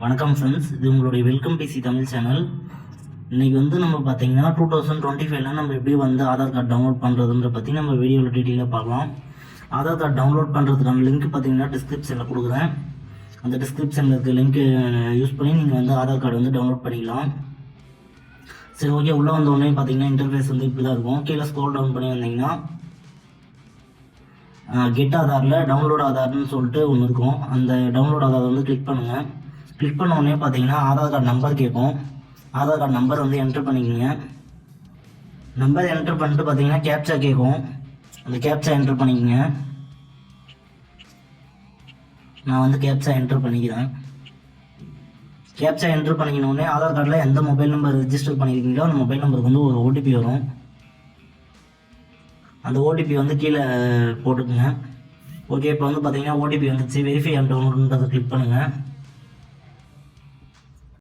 வணக்கம் ஃப்ரெண்ட்ஸ், இது உங்களுடைய வெல்கம் பிசி தமிழ் சேனல். இன்றைக்கி நம்ம பார்த்தீங்கன்னா 2025 நம்ம எப்படி ஆதார் கார்டு டவுன்லோட் பண்ணுறதுன்ற பற்றி நம்ம வீடியோவில் டீட்டெயிலாக பார்க்கலாம். ஆதார் கார்டு டவுன்லோட் பண்ணுறதுக்கான லிங்க் பார்த்தீங்கன்னா டிஸ்கிரிப்ஷனில் கொடுக்குறேன். அந்த டிஸ்கிரிப்ஷனில் இருக்க லிங்க்கு யூஸ் பண்ணி நீங்கள் ஆதார் கார்டு டவுன்லோட் பண்ணிக்கலாம். சரி, ஓகே. உள்ளே வந்தோடனே பார்த்தீங்கன்னா இன்டர்ஃபேஸ் இப்படி தான் இருக்கும். கீழே ஸ்க்ரோல் டவுன் பண்ணி வந்தீங்கன்னா கெட் ஆதாரில் டவுன்லோட் ஆதார்னு சொல்லிட்டு ஒன்று இருக்கும். அந்த டவுன்லோட் ஆதார் கிளிக் பண்ணுங்கள். கிளிக் பண்ண உடனே பார்த்தீங்கன்னா ஆதார் கார்டு நம்பர் கேட்கும். ஆதார் கார்டு நம்பர் என்ட்ரு பண்ணிக்கோங்க. நம்பர் என்ட்ரு பண்ணிட்டு பார்த்தீங்கன்னா கேப்சா கேட்கும். அந்த கேப்சா என்ட்ரு பண்ணிக்கோங்க. நான் கேப்சா என்ட்ரு பண்ணிக்கிறேன். கேப்சா என்ட்ரு பண்ணிக்கணுன்னே ஆதார் கார்டில் எந்த மொபைல் நம்பர் ரிஜிஸ்டர் பண்ணியிருக்கீங்களோ அந்த மொபைல் நம்பருக்கு ஒரு ஓடிபி வரும். அந்த ஓடிபி கீழே போட்டுக்குங்க. ஓகே, இப்போ பார்த்தீங்கன்னா ஓடிபி வந்துச்சு. வெரிஃபை அண்ட் டவுன்லோடுன்றதை கிளிக் பண்ணுங்கள்.